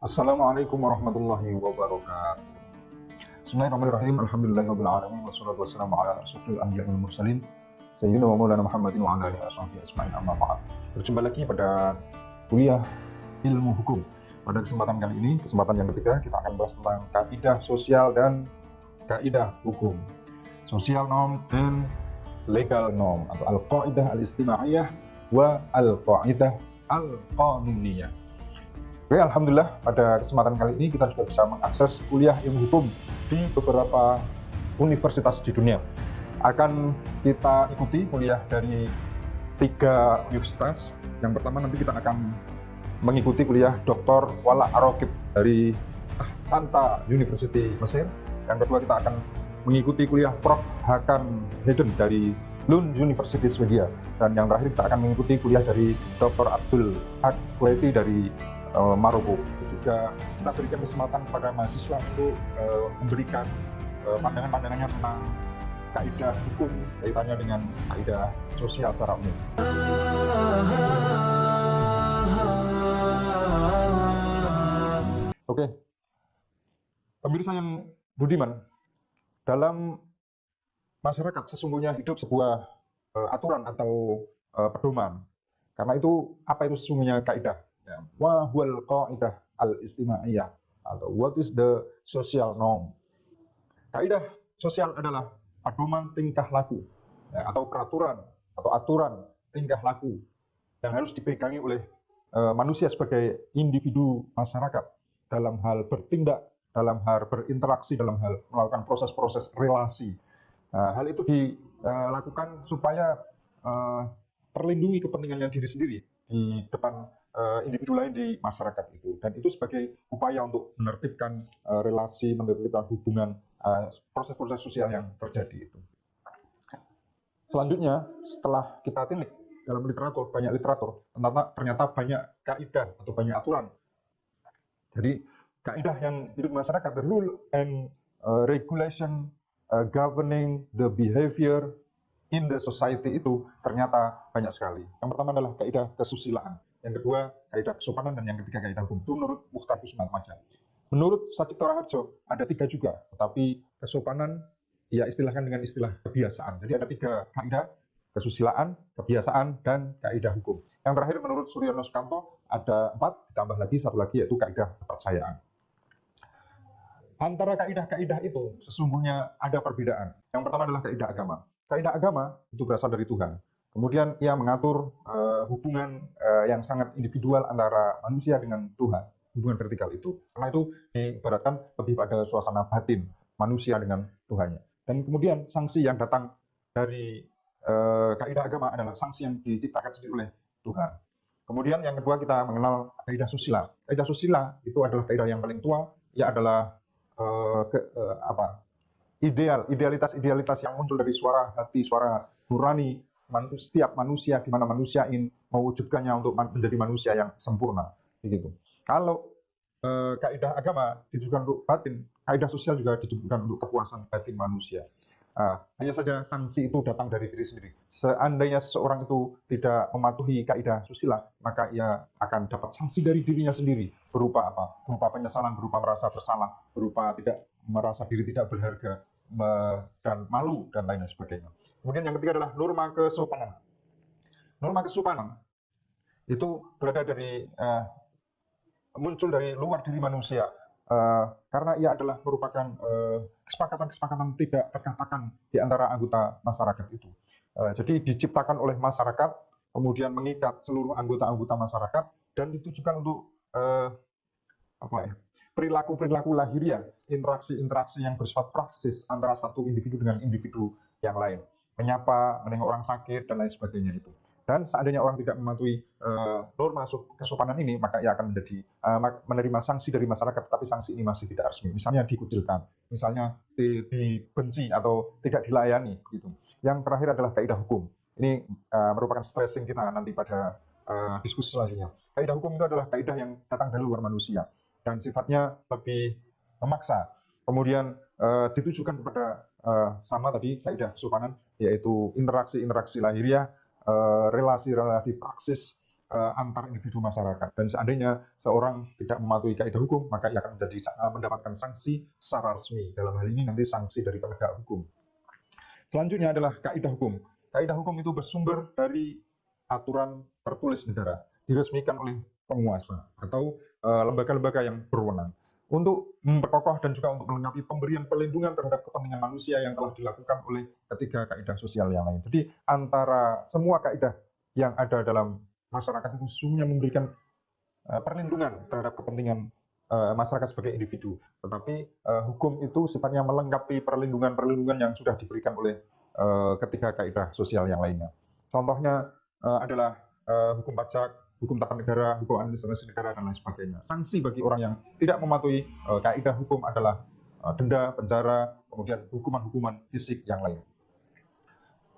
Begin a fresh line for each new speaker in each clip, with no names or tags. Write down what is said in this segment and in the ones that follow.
Assalamualaikum warahmatullahi wabarakatuh. Bismillahirrahmanirrahim. Alhamdulillahirabbil alamin wassalatu wassalamu ala asyrofil anbiya'i wal mursalin sayyidina wa maulana Muhammadin wa ala alihi washabihi ajmain, amma ba'd. Berjumpa lagi pada kuliah ilmu hukum. Pada kesempatan kali ini, kesempatan yang ketiga, kita akan bahas tentang kaidah sosial dan kaidah hukum. Social norm and legal norm, atau al-qaidah al-istimaiyah wa al-qaidah al-qanuniyah. Oke, alhamdulillah pada kesempatan kali ini kita juga bisa mengakses kuliah ilmu hukum di beberapa universitas di dunia. Akan kita ikuti kuliah dari 3 universitas. Yang pertama nanti kita akan mengikuti kuliah Dr. Wala Arokib dari Tanta University Mesir. Yang kedua kita akan mengikuti kuliah Prof. Hakan Hayden dari Lund University Swedia. Dan yang terakhir kita akan mengikuti kuliah dari Dr. Abdul Haq Kuwaiti dari Maroko. Juga kita berikan kesempatan kepada mahasiswa untuk memberikan pandangan-pandangannya tentang kaidah hukum kaitannya dengan kaidah sosial secara umum. Oke, pemirsa yang budiman, dalam masyarakat sesungguhnya hidup sebuah aturan atau pedoman. Karena itu, apa itu sesungguhnya kaidah? Wa huwal qaidah al-istimaiyah, atau what is the social norm? Kaidah sosial adalah pedoman tingkah laku, atau peraturan atau aturan tingkah laku yang harus dipegangi oleh manusia sebagai individu masyarakat dalam hal bertindak, dalam hal berinteraksi, dalam hal melakukan proses-proses relasi. Hal itu dilakukan supaya terlindungi kepentingan diri sendiri di depan individu lain di masyarakat itu, dan itu sebagai upaya untuk menertibkan relasi, menertibkan hubungan, proses-proses sosial yang terjadi itu. Selanjutnya, setelah kita tilik dalam literatur, banyak literatur, ternyata banyak kaidah atau banyak aturan. Jadi kaidah yang hidup di masyarakat, the rule and regulation governing the behavior in the society, itu ternyata banyak sekali. Yang pertama adalah kaidah kesusilaan. Yang kedua, kaidah kesopanan, dan yang ketiga, kaidah hukum. Itu menurut Mukhtar Kusuma-Atmaja. Menurut Sacipto Raharjo, ada 3 juga, tetapi kesopanan, ya istilahkan dengan istilah kebiasaan. Jadi ada 3 kaidah, kesusilaan, kebiasaan, dan kaidah hukum. Yang terakhir, menurut Suryono Sukanto, ada 4, ditambah lagi 1 lagi, yaitu kaidah kepercayaan. Antara kaidah-kaidah itu, sesungguhnya ada perbedaan. Yang pertama adalah kaidah agama. Kaidah agama itu berasal dari Tuhan. Kemudian ia mengatur hubungan yang sangat individual antara manusia dengan Tuhan, hubungan vertikal itu. Karena itu diibaratkan lebih pada suasana batin manusia dengan Tuhannya. Dan kemudian sanksi yang datang dari kaidah agama adalah sanksi yang diciptakan sendiri oleh Tuhan. Kemudian yang kedua kita mengenal kaidah susila. Kaidah susila itu adalah kaidah yang paling tua. Ia adalah idealitas yang muncul dari suara hati, suara nurani setiap manusia, di mana manusia ingin mewujudkannya untuk menjadi manusia yang sempurna. Begitu. Kalau kaidah agama ditujukan untuk batin, kaidah sosial juga ditujukan untuk kepuasan batin manusia. Hanya saja sanksi itu datang dari diri sendiri. Seandainya seseorang itu tidak mematuhi kaidah susila, maka ia akan dapat sanksi dari dirinya sendiri. Berupa apa? Berupa penyesalan, berupa merasa bersalah, berupa tidak merasa diri tidak berharga, dan malu, dan lain sebagainya. Kemudian yang ketiga adalah norma kesopanan. Norma kesopanan itu muncul dari luar diri manusia, karena ia adalah merupakan kesepakatan-kesepakatan tidak terkatakan di antara anggota masyarakat itu. Jadi diciptakan oleh masyarakat, kemudian mengikat seluruh anggota-anggota masyarakat, dan ditujukan untuk perilaku-perilaku lahiriah, interaksi-interaksi yang bersifat praksis antara satu individu dengan individu yang lain. Menyapa, menengok orang sakit, dan lain sebagainya itu. Dan seandainya orang tidak mematuhi norma kesopanan ini, maka ia akan menerima sanksi dari masyarakat, tapi sanksi ini masih tidak resmi. Misalnya dikucilkan, misalnya dibenci atau tidak dilayani, begitu. Yang terakhir adalah kaidah hukum. Ini merupakan stressing kita nanti pada diskusi selanjutnya. Kaidah hukum itu adalah kaidah yang datang dari luar manusia dan sifatnya lebih memaksa. Kemudian ditujukan kepada sama tadi kaidah kesopanan, yaitu interaksi-interaksi lahiriah, relasi-relasi praksis antar individu masyarakat. Dan seandainya seorang tidak mematuhi kaidah hukum, maka ia akan mendapatkan sanksi secara resmi. Dalam hal ini nanti sanksi dari penegak hukum. Selanjutnya adalah kaidah hukum. Kaidah hukum itu bersumber dari aturan tertulis negara, diresmikan oleh penguasa atau lembaga-lembaga yang berwenang untuk memperkokoh dan juga untuk melengkapi pemberian perlindungan terhadap kepentingan manusia yang telah dilakukan oleh ketiga kaidah sosial yang lain. Jadi antara semua kaidah yang ada dalam masyarakat itu sesungguhnya memberikan perlindungan terhadap kepentingan masyarakat sebagai individu. Tetapi hukum itu sifatnya melengkapi perlindungan-perlindungan yang sudah diberikan oleh ketiga kaidah sosial yang lainnya. Contohnya adalah hukum pajak, hukum tata negara, hukum administrasi negara, dan lain sebagainya. Sanksi bagi orang yang tidak mematuhi kaidah hukum adalah denda, penjara, kemudian hukuman-hukuman fisik yang lain.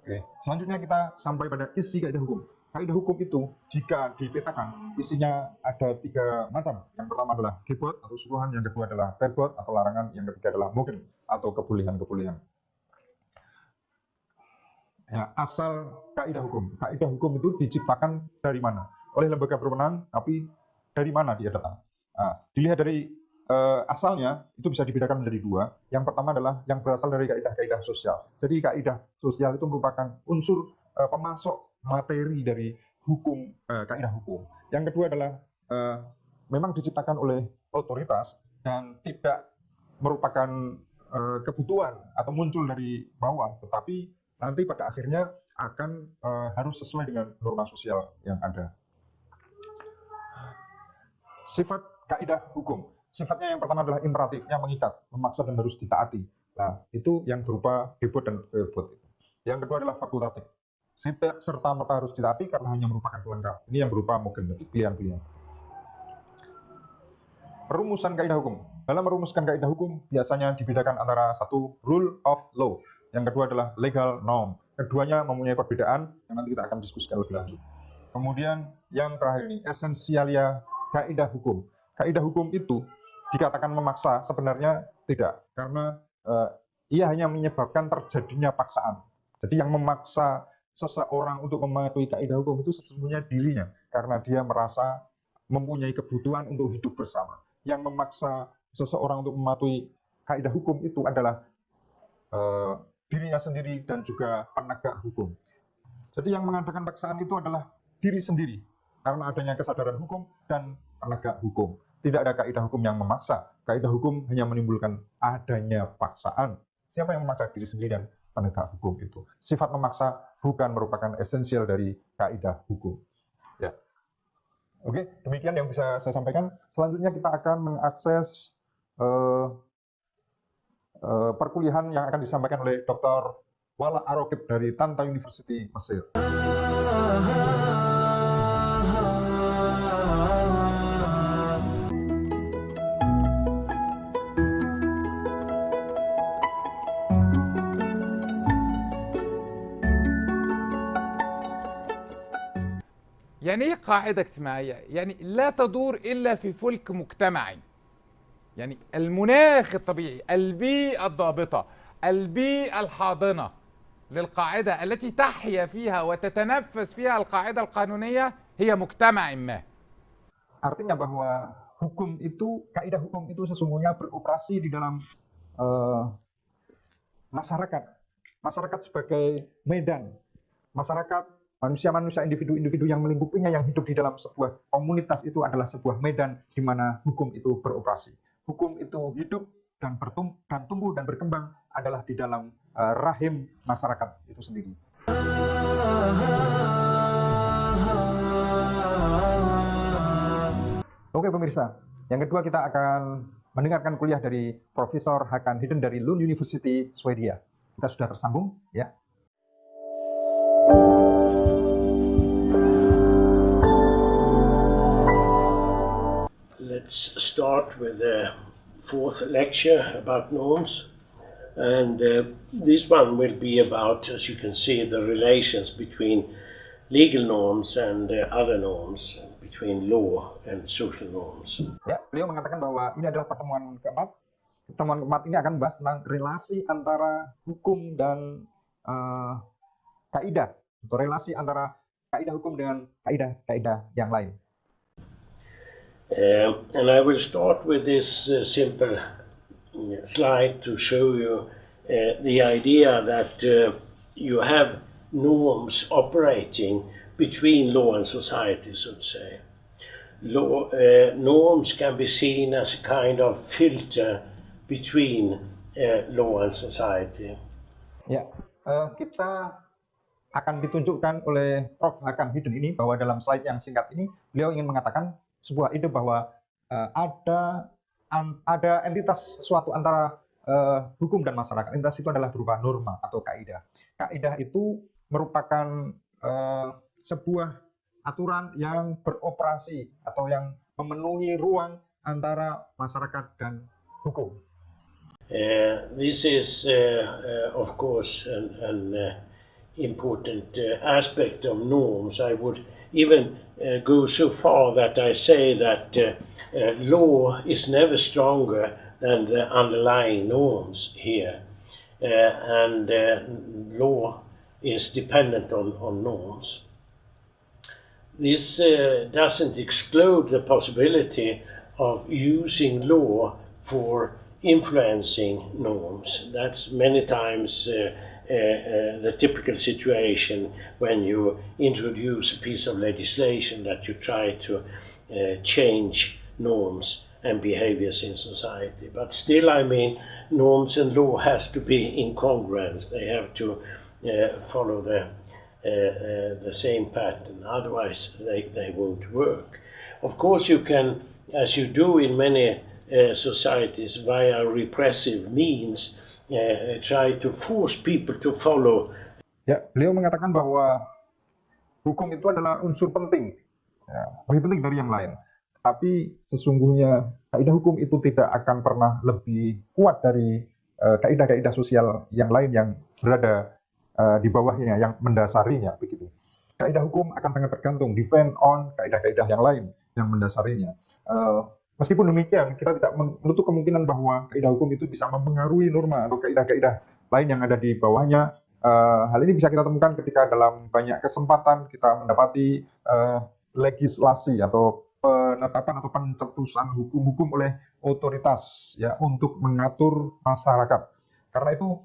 Oke. Selanjutnya kita sampai pada isi kaidah hukum. Kaidah hukum itu jika dipetakan isinya ada 3 macam. Yang pertama adalah gebot atau suruhan, yang kedua adalah verbot atau larangan, yang ketiga adalah mogen atau kebolehan-kebolehan. Ya, asal kaidah hukum. Kaidah hukum itu diciptakan dari mana? Oleh lembaga berwenang, tapi dari mana dia datang? Dilihat dari asalnya itu bisa dibedakan menjadi 2. Yang pertama adalah yang berasal dari kaidah-kaidah sosial. Jadi kaidah sosial itu merupakan unsur pemasok materi dari hukum, kaidah hukum. Yang kedua adalah memang diciptakan oleh otoritas dan tidak merupakan kebutuhan atau muncul dari bawah, tetapi nanti pada akhirnya akan harus sesuai dengan norma sosial yang ada. Sifat kaidah hukum. Sifatnya yang pertama adalah imperatifnya mengikat, memaksa dan harus ditaati. Nah, itu yang berupa gebot dan verbot. Yang kedua adalah fakultatif. Tidak serta-merta harus ditaati karena hanya merupakan pelengkap. Ini yang berupa mogen, pilihan-pilihan. Perumusan kaidah hukum. Dalam merumuskan kaidah hukum biasanya dibedakan antara satu rule of law, yang kedua adalah legal norm. Keduanya mempunyai perbedaan yang nanti kita akan diskusikan lebih lanjut. Kemudian yang terakhir ini esensialia kaidah hukum. Kaidah hukum itu dikatakan memaksa, sebenarnya tidak, karena ia hanya menyebabkan terjadinya paksaan. Jadi yang memaksa seseorang untuk mematuhi kaidah hukum itu sesungguhnya dirinya, karena dia merasa mempunyai kebutuhan untuk hidup bersama. Yang memaksa seseorang untuk mematuhi kaidah hukum itu adalah dirinya sendiri dan juga penegak hukum. Jadi yang mengadakan paksaan itu adalah diri sendiri, karena adanya kesadaran hukum dan penegak hukum. Tidak ada kaidah hukum yang memaksa. Kaidah hukum hanya menimbulkan adanya paksaan. Siapa yang memaksa? Diri sendiri dan penegak hukum itu. Sifat memaksa bukan merupakan esensial dari kaidah hukum. Ya. Oke, demikian yang bisa saya sampaikan. Selanjutnya kita akan mengakses perkuliahan yang akan disampaikan oleh Dr. Wala Arokib dari Tanta University, Mesir.
يعني ايه قاعدة اجتماعية؟ يعني لا تدور إلا في فلك مجتمعي. يعني المناخ الطبيعي، البيئة الضابطة، البيئة الحاضنة للقاعدة التي تحيا فيها وتتنفس فيها القاعدة القانونية هي مجتمع ما.
Artinya bahwa hukum itu, kaidah hukum itu sesungguhnya beroperasi di dalam masyarakat. Masyarakat sebagai medan. Masyarakat, manusia-manusia, individu-individu yang melingkupinya, yang hidup di dalam sebuah komunitas itu adalah sebuah medan di mana hukum itu beroperasi. Hukum itu hidup dan tumbuh dan berkembang adalah di dalam rahim masyarakat itu sendiri. Oke pemirsa, yang kedua kita akan mendengarkan kuliah dari Profesor Hakan Hidden dari Lund University, Swedia. Kita sudah tersambung, ya.
Let's start with the fourth lecture about norms, and this one will be about, as you can see, the relations between legal norms and other norms, between law and social norms.
Ya, beliau mengatakan bahwa ini adalah pertemuan keempat. Pertemuan keempat ini akan membahas tentang relasi antara hukum dan kaidah, atau relasi antara kaidah hukum dengan kaidah-kaidah yang lain.
And I will start with this simple slide to show you the idea that you have norms operating between law and society, so to say. Norms can be seen as a kind of filter between law and society.
Ya, kita akan ditunjukkan oleh Prof. Hakam Hidden ini bahwa dalam slide yang singkat ini beliau ingin mengatakan sebuah ide bahwa ada entitas sesuatu antara hukum dan masyarakat. Entitas itu adalah berupa norma atau kaidah. Kaidah itu merupakan sebuah aturan yang beroperasi atau yang memenuhi ruang antara masyarakat dan hukum.
This is, of course, an important aspect of norms. I would even go so far that I say that law is never stronger than the underlying norms here, and law is dependent on norms. This doesn't exclude the possibility of using law for influencing norms. That's many times the typical situation when you introduce a piece of legislation that you try to change norms and behaviors in society. But still, I mean, norms and law has to be in congruence. They have to follow the same pattern. Otherwise, they won't work. Of course, you can, as you do in many societies, via repressive means, try to force people to follow.
Ya, beliau mengatakan bahwa hukum itu adalah unsur penting, ya, lebih penting dari yang lain. Tapi sesungguhnya kaidah hukum itu tidak akan pernah lebih kuat dari kaidah-kaidah sosial yang lain yang berada di bawahnya, yang mendasarinya, begitu. Kaidah hukum akan sangat tergantung, depend on kaidah-kaidah yang lain yang mendasarinya. Meskipun demikian, kita tidak menutup kemungkinan bahwa kaidah hukum itu bisa mempengaruhi norma atau kaidah-kaidah lain yang ada di bawahnya. Hal ini bisa kita temukan ketika dalam banyak kesempatan kita mendapati legislasi atau penetapan atau pencetusan hukum-hukum oleh otoritas ya untuk mengatur masyarakat. Karena itu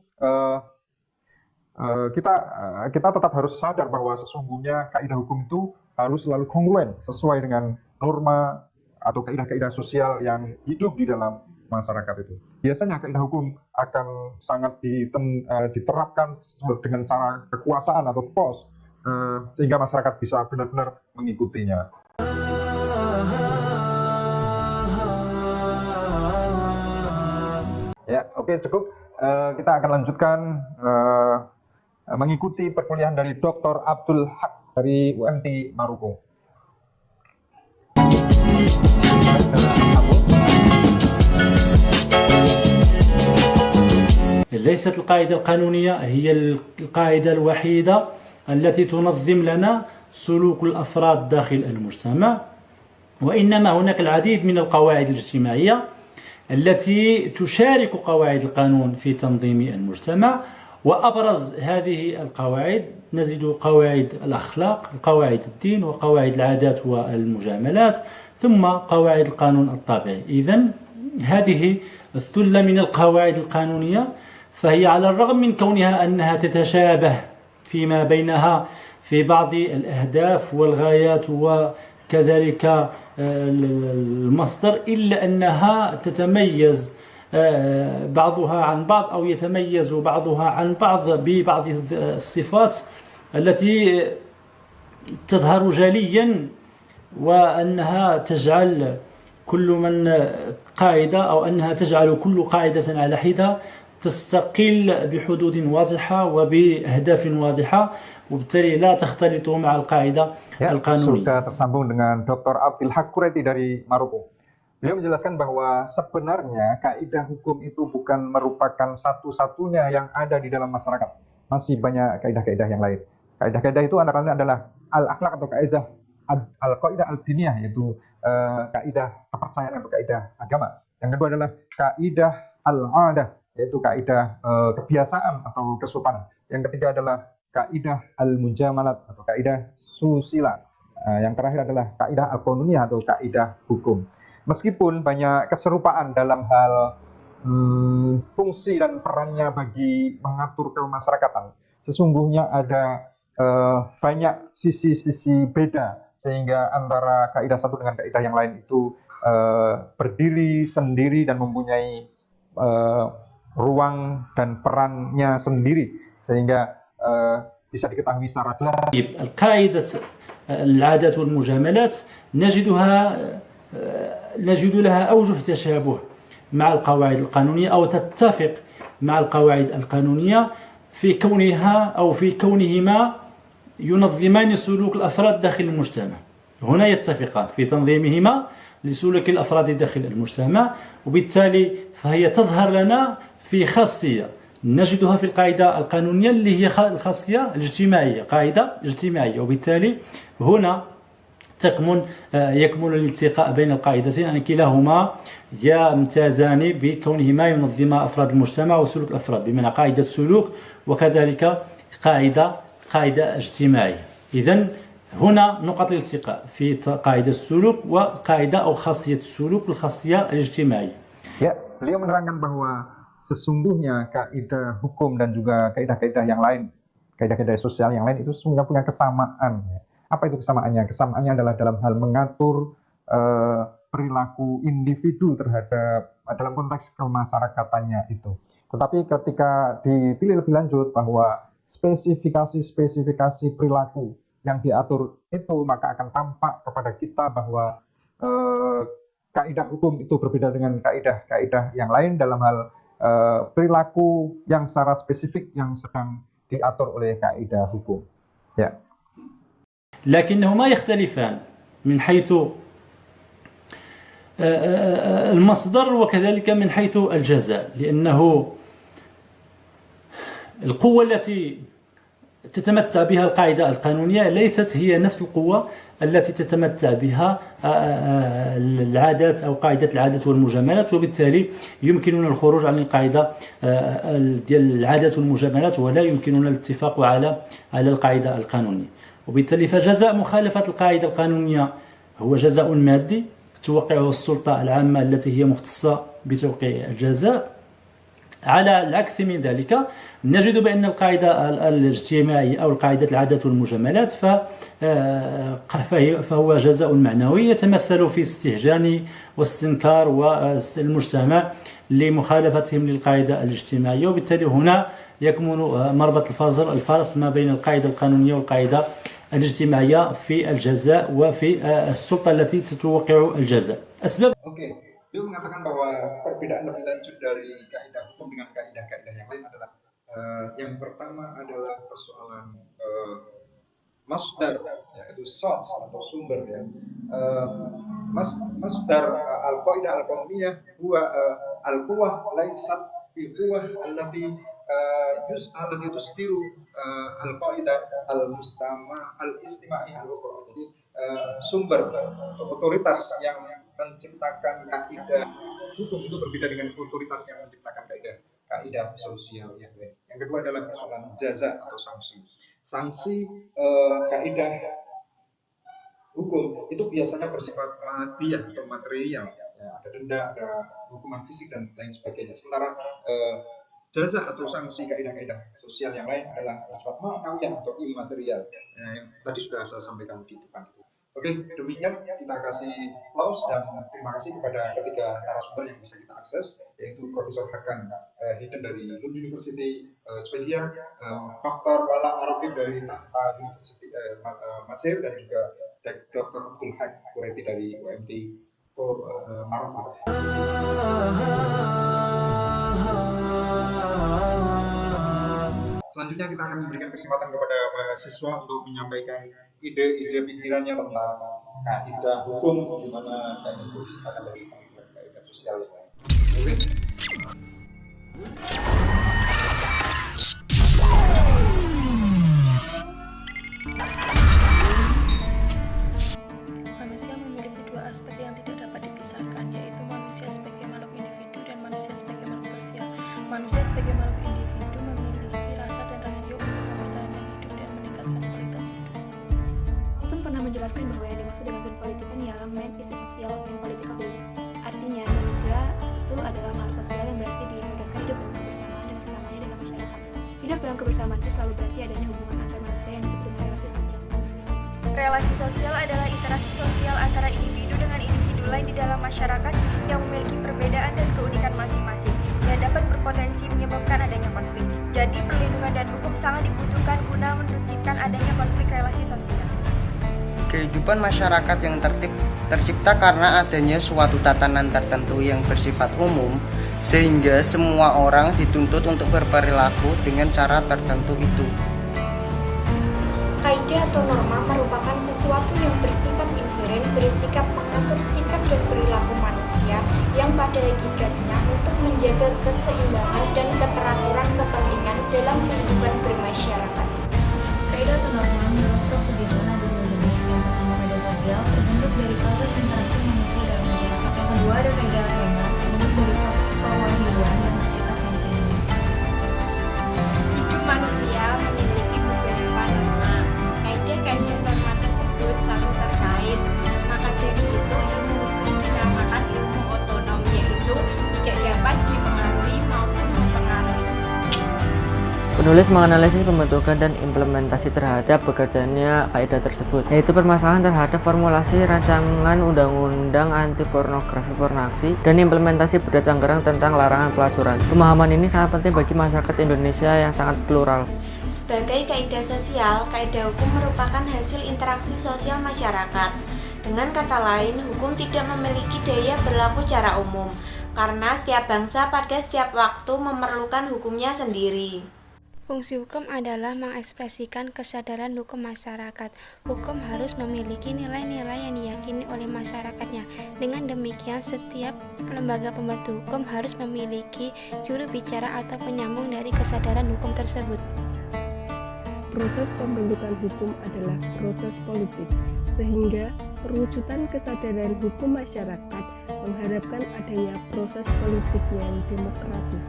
kita tetap harus sadar bahwa sesungguhnya kaidah hukum itu harus selalu kongruen sesuai dengan norma atau kaidah-kaidah sosial yang hidup di dalam masyarakat itu. Biasanya kaidah hukum akan sangat diterapkan dengan cara kekuasaan atau force sehingga masyarakat bisa benar-benar mengikutinya. Ya, oke, cukup. Kita akan lanjutkan mengikuti perkuliahan dari Dr. Abdul Haq dari UMT Maluku.
ليست القاعدة القانونية هي القاعدة الوحيدة التي تنظم لنا سلوك الأفراد داخل المجتمع، وإنما هناك العديد من القواعد الاجتماعية التي تشارك قواعد القانون في تنظيم المجتمع. وأبرز هذه القواعد نجد قواعد الأخلاق، قواعد الدين، وقواعد العادات والمجاملات، ثم قواعد القانون الطبيعي. إذن هذه الثلة من القواعد القانونية فهي على الرغم من كونها أنها تتشابه فيما بينها في بعض الأهداف والغايات وكذلك المصدر، إلا أنها تتميز بعضها عن بعض أو يتميز بعضها عن بعض ببعض الصفات التي تظهر جليا، وأنها تجعل كل من قاعدة أو أنها تجعل كل قاعدة على حدة تستقل بحدود واضحة وبأهداف واضحة، وبالتالي لا تختلط مع القاعدة القانونية.
Sudah tersambung dengan Dr. Abdul Haq Kureti dari Maluku. Beliau menjelaskan bahwa sebenarnya kaidah hukum itu bukan merupakan satu-satunya yang ada di dalam masyarakat. Masih banyak kaidah-kaidah yang lain. Kaidah-kaidah itu antara lain adalah al-akhlak atau kaidah al-qaidah al-diniyah, yaitu kaidah kepercayaan atau kaidah agama. Yang kedua adalah kaidah al-adah, yaitu kaidah kebiasaan atau kesopanan. Yang ketiga adalah kaidah al-mujamalat atau kaidah susila. Yang terakhir adalah kaidah al-qanuniyah atau kaidah hukum. Meskipun banyak keserupaan dalam hal fungsi dan perannya bagi mengatur kemasyarakatan, sesungguhnya ada banyak sisi-sisi beda sehingga antara kaidah satu dengan kaidah yang lain itu berdiri sendiri dan mempunyai ruang dan perannya sendiri sehingga bisa diketahui secara jelas.
القاعدة العادات والمجاملات نجد لها أوجه تشابه مع القواعد القانونية أو تتفق مع القواعد القانونية في كونهما ينظمان سلوك الأفراد داخل المجتمع. هنا يتفقان في تنظيمهما لسلوك الأفراد داخل المجتمع، وبالتالي فهي تظهر لنا في خاصية نجدها في القاعدة القانونية اللي هي الخاصية الاجتماعية، قاعدة اجتماعية، وبالتالي هنا يكمن الالتقاء بين القاعدتين أن كلاهما يمتازان بكونهما ينظما أفراد المجتمع وسلوك الأفراد، بمعنى قاعدة سلوك وكذلك قاعدة اجتماعية. إذن هنا نقط الالتقاء في قاعدة السلوك وقاعدة أو خاصية السلوك والخاصية الاجتماعية.
Ya, beliau menerangkan bahwa sesungguhnya kaidah hukum dan juga kaidah-kaidah yang lain, kaidah-kaidah sosial yang lain itu semuanya punya kesamaan. Apa itu kesamaannya? Kesamaannya adalah dalam hal mengatur perilaku individu terhadap dalam konteks kemasyarakatannya itu. Tetapi ketika diteliti lebih lanjut bahwa spesifikasi perilaku yang diatur itu, maka akan tampak kepada kita bahwa kaidah hukum itu berbeda dengan kaidah-kaidah yang lain dalam hal perilaku yang secara spesifik yang sedang diatur oleh kaidah hukum. Ya.
لكنهما يختلفان من حيث المصدر وكذلك من حيث الجزاء، لأنه القوة التي تتمتع بها القاعدة القانونية ليست هي نفس القوة التي تتمتع بها العادات أو قاعدة العادات والمجاملات، وبالتالي يمكننا الخروج عن القاعدة ديال العادات والمجاملات ولا يمكننا الاتفاق على القاعدة القانونية. وبالتالي فجزاء مخالفة القاعدة القانونية هو جزاء مادي توقعه السلطة العامة التي هي مختصة بتوقيع الجزاء. على العكس من ذلك نجد بأن القاعدة الاجتماعية أو القاعدة العادات والمجاملات فهو جزاء معنوي يتمثل في استهجان واستنكار المجتمع لمخالفتهم للقاعدة الاجتماعية، وبالتالي هنا يكمن مربط الفرس ما بين القاعدة القانونية والقاعدة الاجتماعية في الجزاء وفي السلطة التي تتوقع الجزاء. أسباب
Beliau mengatakan bahwa perbedaan lebih lanjut dari kaidah hukum dengan kaidah-kaidah yang lain adalah yang pertama adalah persoalan masdar, yaitu source atau sumber. Ya. Masdar al-qaidah al-qanuniyah huwa al-quwwah laysat fi quwwah allati tusdiru al-qaidah al-mustama al-istimai al-ukhra. Jadi sumber otoritas yang menciptakan kaidah hukum itu berbeda dengan otoritas yang menciptakan kaidah sosial yang lain. Yang kedua adalah persoalan jaza atau sanksi. Sanksi kaidah hukum itu biasanya bersifat madiyah atau material. Ya, ada denda, ada hukuman fisik dan lain sebagainya. Sementara jaza atau sanksi kaidah-kaidah sosial yang lain adalah bersifat ma'nawiyah atau imaterial. Yang tadi sudah saya sampaikan di depan itu. Oke, demikian kita kasih applause dan terima kasih kepada ketiga narasumber yang bisa kita akses, yaitu Profesor Hakan Hidden dari Lund University Swedia, Dr. Wala Arokib dari Tahta University Mesir, dan juga Dr. Abdul Haq Kureti dari UMT Maroko. Selanjutnya kita akan memberikan kesempatan kepada mahasiswa untuk menyampaikan ide-ide pikirannya tentang kaidah hukum, di mana kaidah itu disebutkan dari kaidah sosial yang lain.
Manusia memiliki dua aspek yang tidak dapat dipisahkan, yaitu manusia sebagai makhluk individu dan manusia sebagai makhluk sosial. Manusia sebagai makhluk individu memiliki rasa dan rasio untuk mempertahankan hidup menjelaskan bahwa yang dimaksud dengan zona politik ialah man is a social and political being. Artinya, manusia itu adalah makhluk sosial yang berarti dimudahkan hidup dalam kebersamaan dengan sesamanya dalam masyarakat. Hidup dalam kebersamaan itu selalu berarti adanya hubungan antar manusia yang disebut dengan relasi sosial. Relasi sosial adalah interaksi sosial antara individu dengan individu lain di dalam masyarakat yang memiliki perbedaan dan keunikan masing-masing yang dapat berpotensi menyebabkan adanya konflik. Jadi, perlindungan dan hukum sangat dibutuhkan guna menertibkan adanya konflik relasi sosial.
Kehidupan masyarakat yang tertib tercipta karena adanya suatu tatanan tertentu yang bersifat umum, sehingga semua orang dituntut untuk berperilaku dengan cara tertentu itu.
Kaidah atau norma merupakan sesuatu yang bersifat inheren, bersikap mengatur sikap dan perilaku manusia yang pada hakikatnya untuk menjaga keseimbangan dan keteraturan kepentingan dalam kehidupan bermasyarakat.
Kaidah atau norma menurut Prof. Sudirman ada dua jenis. Yang pertama kaidah sosial terbentuk dari proses interaksi manusia dalam masyarakat. Yang kedua ada kaidah agama terbentuk dari proses pewahyuan yang bersifat konsensus.
Hidup manusia memiliki beberapa norma. Kaidah norma tersebut saling terkait. Maka dari itu ilmu hukum dinamakan ilmu otonom, yaitu tidak dapat dipengaruhi maupun mempengaruhi.
Penulis menganalisis pembentukan dan implementasi terhadap bekerjanya kaidah tersebut, yaitu permasalahan terhadap formulasi rancangan undang-undang anti pornografi dan implementasi Perda Tangerang tentang larangan pelacuran. Pemahaman ini sangat penting bagi masyarakat Indonesia yang sangat plural.
Sebagai kaidah sosial, kaidah hukum merupakan hasil interaksi sosial masyarakat. Dengan kata lain, hukum tidak memiliki daya berlaku secara umum, karena setiap bangsa pada setiap waktu memerlukan hukumnya sendiri.
Fungsi hukum adalah mengekspresikan kesadaran hukum masyarakat. Hukum harus memiliki nilai-nilai yang diyakini oleh masyarakatnya. Dengan demikian, setiap lembaga pembentuk hukum harus memiliki juru bicara atau penyambung dari kesadaran hukum tersebut.
Proses pembentukan hukum adalah proses politik, sehingga perwujudan kesadaran hukum masyarakat mengharapkan adanya proses politik yang demokratis.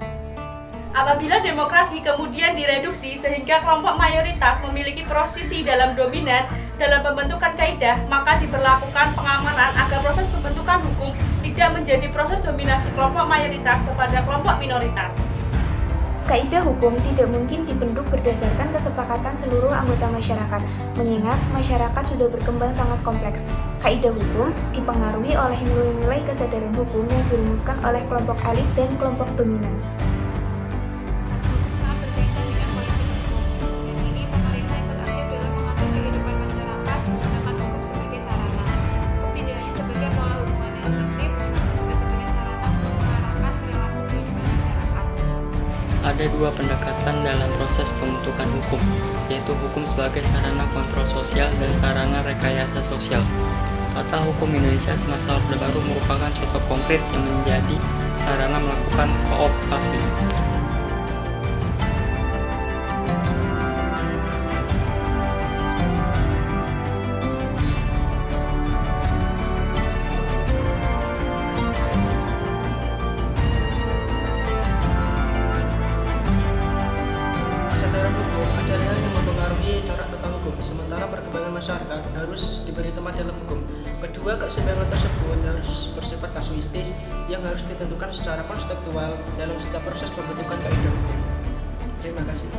Apabila demokrasi kemudian direduksi sehingga kelompok mayoritas memiliki posisi dalam dominan dalam pembentukan kaidah, maka diberlakukan pengamanan agar proses pembentukan hukum tidak menjadi proses dominasi kelompok mayoritas kepada kelompok minoritas.
Kaidah hukum tidak mungkin dibentuk berdasarkan kesepakatan seluruh anggota masyarakat, mengingat masyarakat sudah berkembang sangat kompleks. Kaidah hukum dipengaruhi oleh nilai-nilai kesadaran hukum yang dirumuskan oleh kelompok elit dan kelompok dominan.
Ada dua pendekatan dalam proses pembentukan hukum, yaitu hukum sebagai sarana kontrol sosial dan sarana rekayasa sosial. Tata hukum Indonesia semasa Orde Baru merupakan contoh konkret yang menjadi sarana melakukan kooptasi.
Sementara perkembangan masyarakat harus diberi tempat dalam hukum. Kedua, keseimbangan tersebut harus bersifat kasuistis yang harus ditentukan secara konseptual dalam setiap proses pembentukan kaidah hukum. Terima kasih.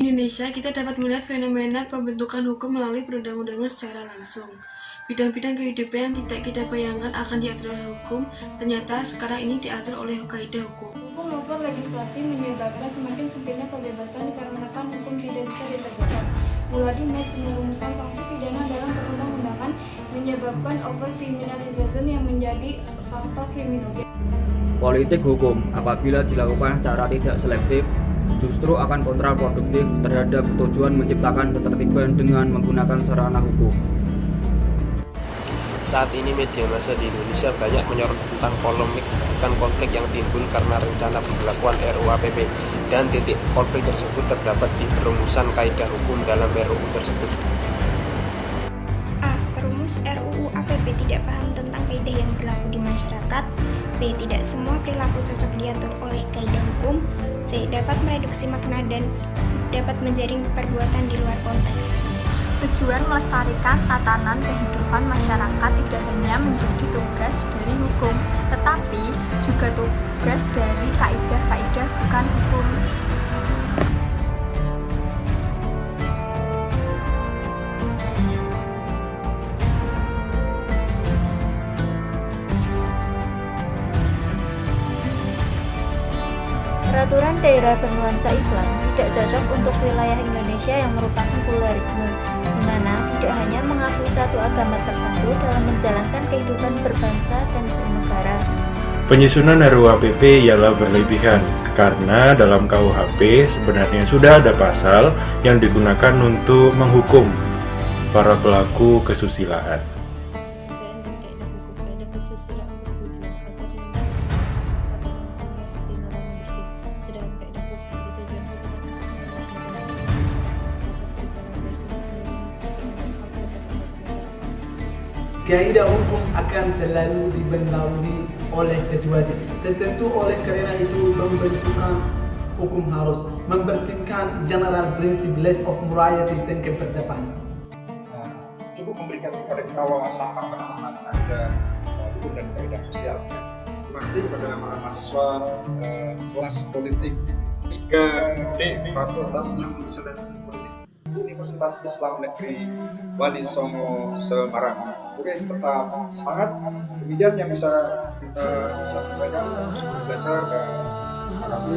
Di Indonesia, kita dapat melihat fenomena pembentukan hukum melalui perundang-undangan secara langsung. Bidang-bidang kehidupan yang tidak kita bayangkan akan diatur oleh hukum, ternyata sekarang ini diatur oleh kaidah hukum.
Hukum maupun legislasi menyebabkan semakin sempitnya kebebasan dikarenakan hukum tidak bisa ditegakkan. Mulai merumusan sanksi pidana dalam perundang-undangan menyebabkan overkriminalisasi yang menjadi faktor kriminologi.
Politik hukum apabila dilakukan secara tidak selektif justru akan kontraproduktif terhadap tujuan menciptakan ketertiban dengan menggunakan sarana hukum.
Saat ini media massa di Indonesia banyak menyorot tentang polemik bahkan konflik yang timbul karena rencana pemberlakuan RUU APP, dan titik konflik tersebut terdapat di perumusan kaidah hukum dalam RUU tersebut.
A. Perumus RUU APP tidak
tidak paham tentang kaidah yang berlaku di masyarakat. B. Tidak semua perilaku cocok diatur oleh kaidah hukum. C. Dapat mereduksi makna dan dapat menjaring perbuatan di luar konteks.
Tujuan melestarikan tatanan kehidupan masyarakat tidak hanya menjadi tugas dari hukum, tetapi juga tugas dari kaidah-kaidah bukan hukum.
Peraturan daerah bernuansa Islam tidak cocok untuk wilayah Indonesia yang merupakan pluralisme, di mana tidak hanya mengakui satu agama tertentu dalam menjalankan kehidupan berbangsa dan bernegara.
Penyusunan RUU-APP ialah berlebihan, karena dalam KUHP sebenarnya sudah ada pasal yang digunakan untuk menghukum para pelaku kesusilaan.
Kaidah hukum akan selalu dipengaruhi oleh situasi tertentu, oleh karena itu pembentukan hukum harus mempertimbangkan general prinsip less of morality dan keberdepan.
Cukup memberikan kepada kita wawasan pemahaman ada hukum dan kaidah sosial. Terima kasih kepada para mahasiswa kelas politik 3D Fakultas Ilmu Sosial dan Politik Universitas Islam Negeri Wali Songo Semarang. Oke, tetap semangat. Demikian yang bisa kita sampaikan untuk belajar dan terima kasih.